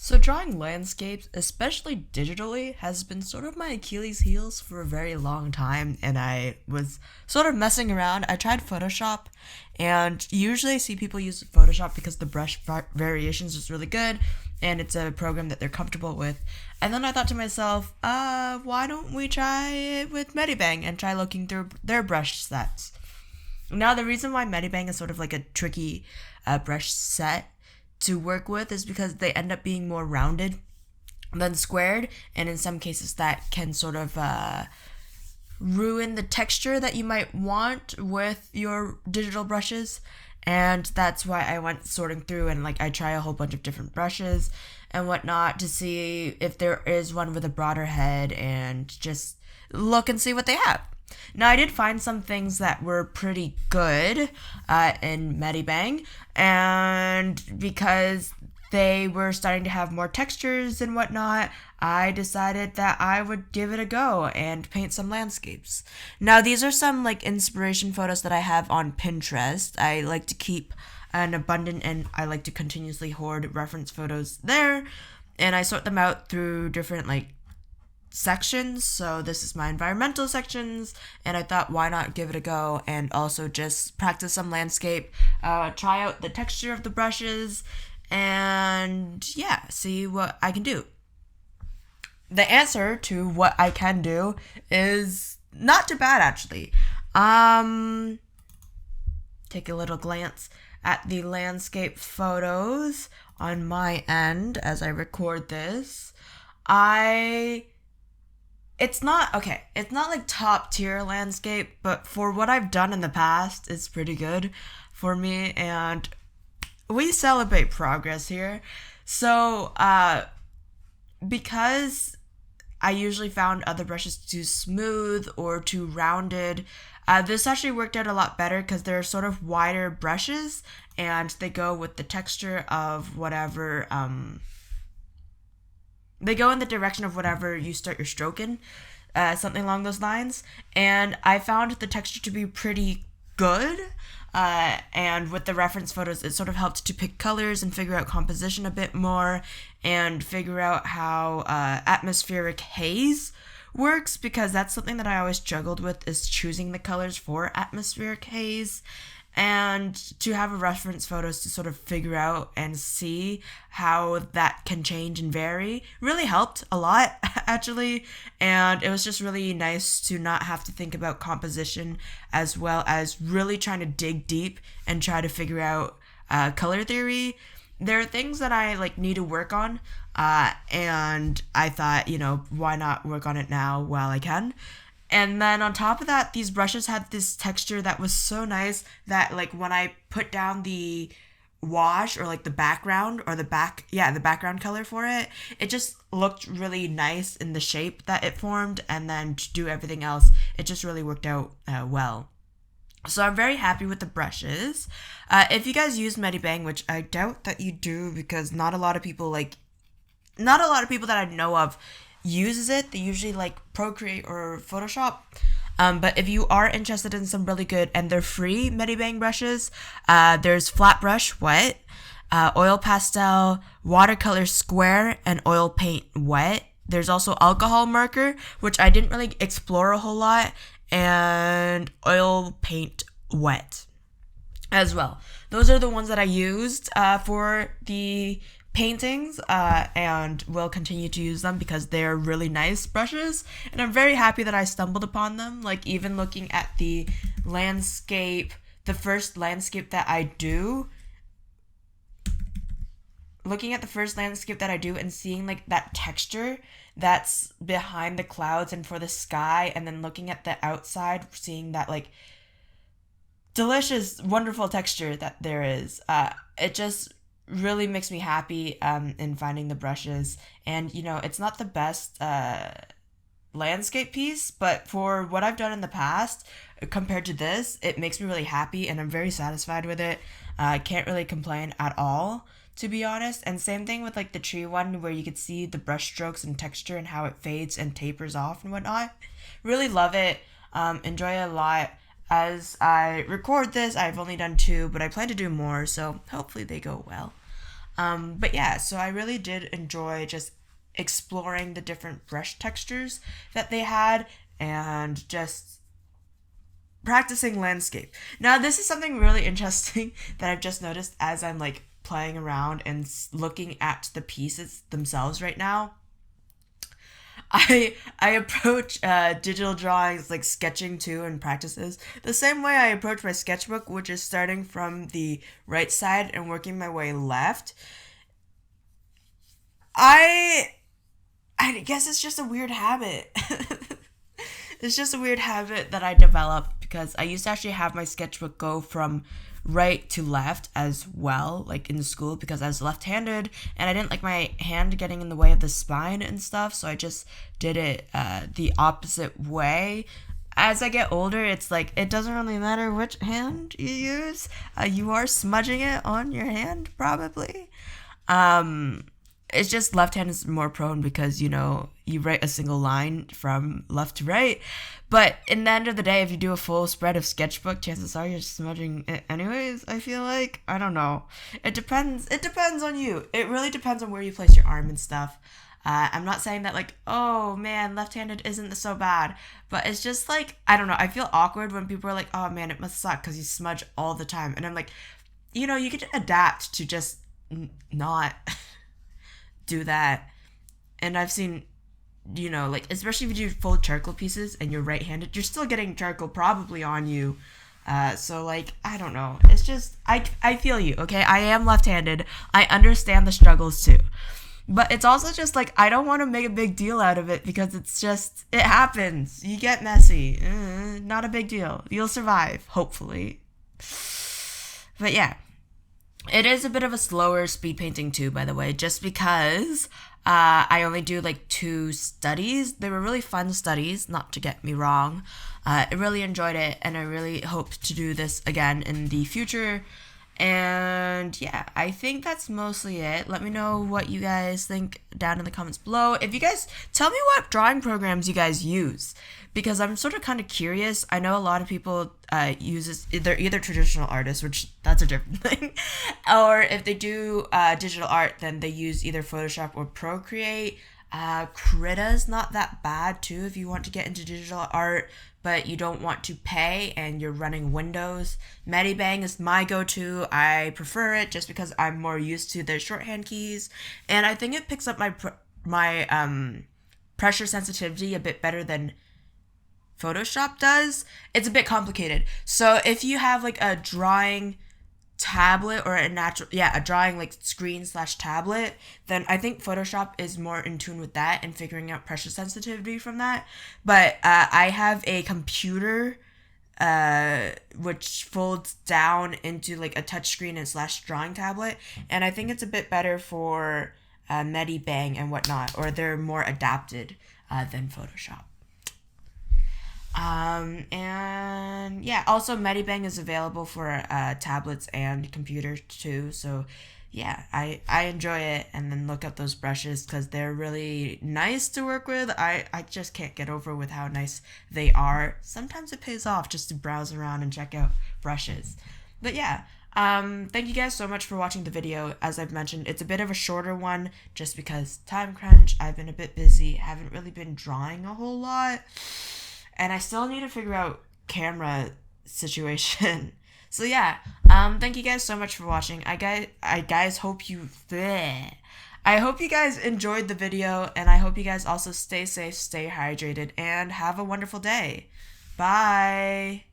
So drawing landscapes, especially digitally, has been sort of my Achilles heels for a very long time, and I was sort of messing around. I tried Photoshop, and usually I see people use Photoshop because the variations is really good, and it's a program that they're comfortable with. And then I thought to myself, why don't we try it with Medibang and try looking through their brush sets? Now, the reason why Medibang is sort of like a tricky brush set to work with is because they end up being more rounded than squared, and in some cases that can sort of ruin the texture that you might want with your digital brushes. And that's why I went sorting through and I try a whole bunch of different brushes and whatnot to see if there is one with a broader head and just look and see what they have. Now, I did find some things that were pretty good in Medibang, and because they were starting to have more textures and whatnot, I decided that I would give it a go and paint some landscapes. Now, these are some inspiration photos that I have on Pinterest. I like to keep an abundant and I like to continuously hoard reference photos there, and I sort them out through different sections. So this is my environmental sections, and I thought, why not give it a go and also just practice some landscape, try out the texture of the brushes, and see what I can do. The answer to what I can do is not too bad, actually. Take a little glance at the landscape photos on my end as I record this. It's not top tier landscape, but for what I've done in the past, it's pretty good for me, and we celebrate progress here. So, because I usually found other brushes too smooth or too rounded, this actually worked out a lot better because they're sort of wider brushes, and they go with the texture of whatever, they go in the direction of whatever you start your stroke in, something along those lines. And I found the texture to be pretty good. And with the reference photos, it sort of helped to pick colors and figure out composition a bit more and figure out how atmospheric haze works, because that's something that I always struggled with, is choosing the colors for atmospheric haze. And to have a reference photos to sort of figure out and see how that can change and vary really helped a lot, actually. And it was just really nice to not have to think about composition, as well as really trying to dig deep and try to figure out color theory. There are things that I need to work on, and I thought, why not work on it now while I can? And then on top of that, these brushes had this texture that was so nice that when I put down the wash or the background or the background color for it, it just looked really nice in the shape that it formed. And then to do everything else, it just really worked out well. So I'm very happy with the brushes. If you guys use Medibang, which I doubt that you do, because not a lot of people that I know of uses it. They usually Procreate or Photoshop. But if you are interested in some really good, and they're free, Medibang brushes, there's Flat Brush Wet, Oil Pastel, Watercolor Square, and Oil Paint Wet. There's also Alcohol Marker, which I didn't really explore a whole lot, and Oil Paint Wet as well. Those are the ones that I used for the paintings, and will continue to use them because they're really nice brushes, and I'm very happy that I stumbled upon them. Even looking at the first landscape that I do, and seeing that texture that's behind the clouds and for the sky, and then looking at the outside, seeing that delicious, wonderful texture that there is, it just really makes me happy in finding the brushes. And it's not the best landscape piece, but for what I've done in the past compared to this, it makes me really happy, and I'm very satisfied with it. I can't really complain at all, to be honest. And same thing with the tree one, where you could see the brush strokes and texture and how it fades and tapers off and whatnot. Really love it. Enjoy it a lot. As I record this, I've only done 2, but I plan to do more, so hopefully they go well. But yeah, so I really did enjoy just exploring the different brush textures that they had and just practicing landscape. Now, this is something really interesting that I've just noticed as I'm like playing around and looking at the pieces themselves right now. I approach digital drawings like sketching too and practices the same way I approach my sketchbook, which is starting from the right side and working my way left. I I guess it's just a weird habit. It's just a weird habit that I developed because I used to actually have my sketchbook go from right to left as well, like in school, because I was left-handed and I didn't like my hand getting in the way of the spine and stuff, so I just did it the opposite way. As I get older, it's like it doesn't really matter which hand you use. You are smudging it on your hand, probably. It's just left hand is more prone because, you write a single line from left to right. But in the end of the day, if you do a full spread of sketchbook, chances are you're smudging it anyways, I feel like. I don't know. It depends. It depends on you. It really depends on where you place your arm and stuff. I'm not saying that like, oh man, left-handed isn't so bad. But it's just like, I don't know. I feel awkward when people are like, oh man, it must suck because you smudge all the time. And I'm like, you could adapt to just not do that. And I've seen, like, especially if you do full charcoal pieces and you're right-handed, you're still getting charcoal probably on you. So like, I don't know. It's just, I feel you, okay? I am left-handed. I understand the struggles too. But it's also just like, I don't want to make a big deal out of it because it's just, it happens. You get messy. Not a big deal. You'll survive, hopefully. But yeah. It is a bit of a slower speed painting too, by the way, just because I only do like 2 studies. They were really fun studies, not to get me wrong. I really enjoyed it, and I really hope to do this again in the future. And yeah, I think that's mostly it. Let me know what you guys think down in the comments below. If you guys, tell me what drawing programs you guys use, because I'm sort of kind of curious. I know a lot of people use this, they're either traditional artists, which that's a different thing, or if they do digital art, then they use either Photoshop or Procreate. Krita's not that bad too if you want to get into digital art, but you don't want to pay and you're running Windows. Medibang is my go-to. I prefer it just because I'm more used to the shorthand keys, and I think it picks up my pressure sensitivity a bit better than Photoshop does. It's a bit complicated. So if you have like a drawing tablet or a drawing like screen/tablet, then I think Photoshop is more in tune with that and figuring out pressure sensitivity from that. But I have a computer which folds down into like a touchscreen and /drawing tablet, and I think it's a bit better for Medibang and whatnot, or they're more adapted than Photoshop. And yeah, also Medibang is available for tablets and computers too, so yeah, I enjoy it. And then look up those brushes because they're really nice to work with. I just can't get over with how nice they are. Sometimes it pays off just to browse around and check out brushes. But yeah, thank you guys so much for watching the video. As I've mentioned, it's a bit of a shorter one just because time crunch. I've been a bit busy, haven't really been drawing a whole lot. And I still need to figure out camera situation. So yeah, thank you guys so much for watching. I hope you guys enjoyed the video, and I hope you guys also stay safe, stay hydrated, and have a wonderful day. Bye.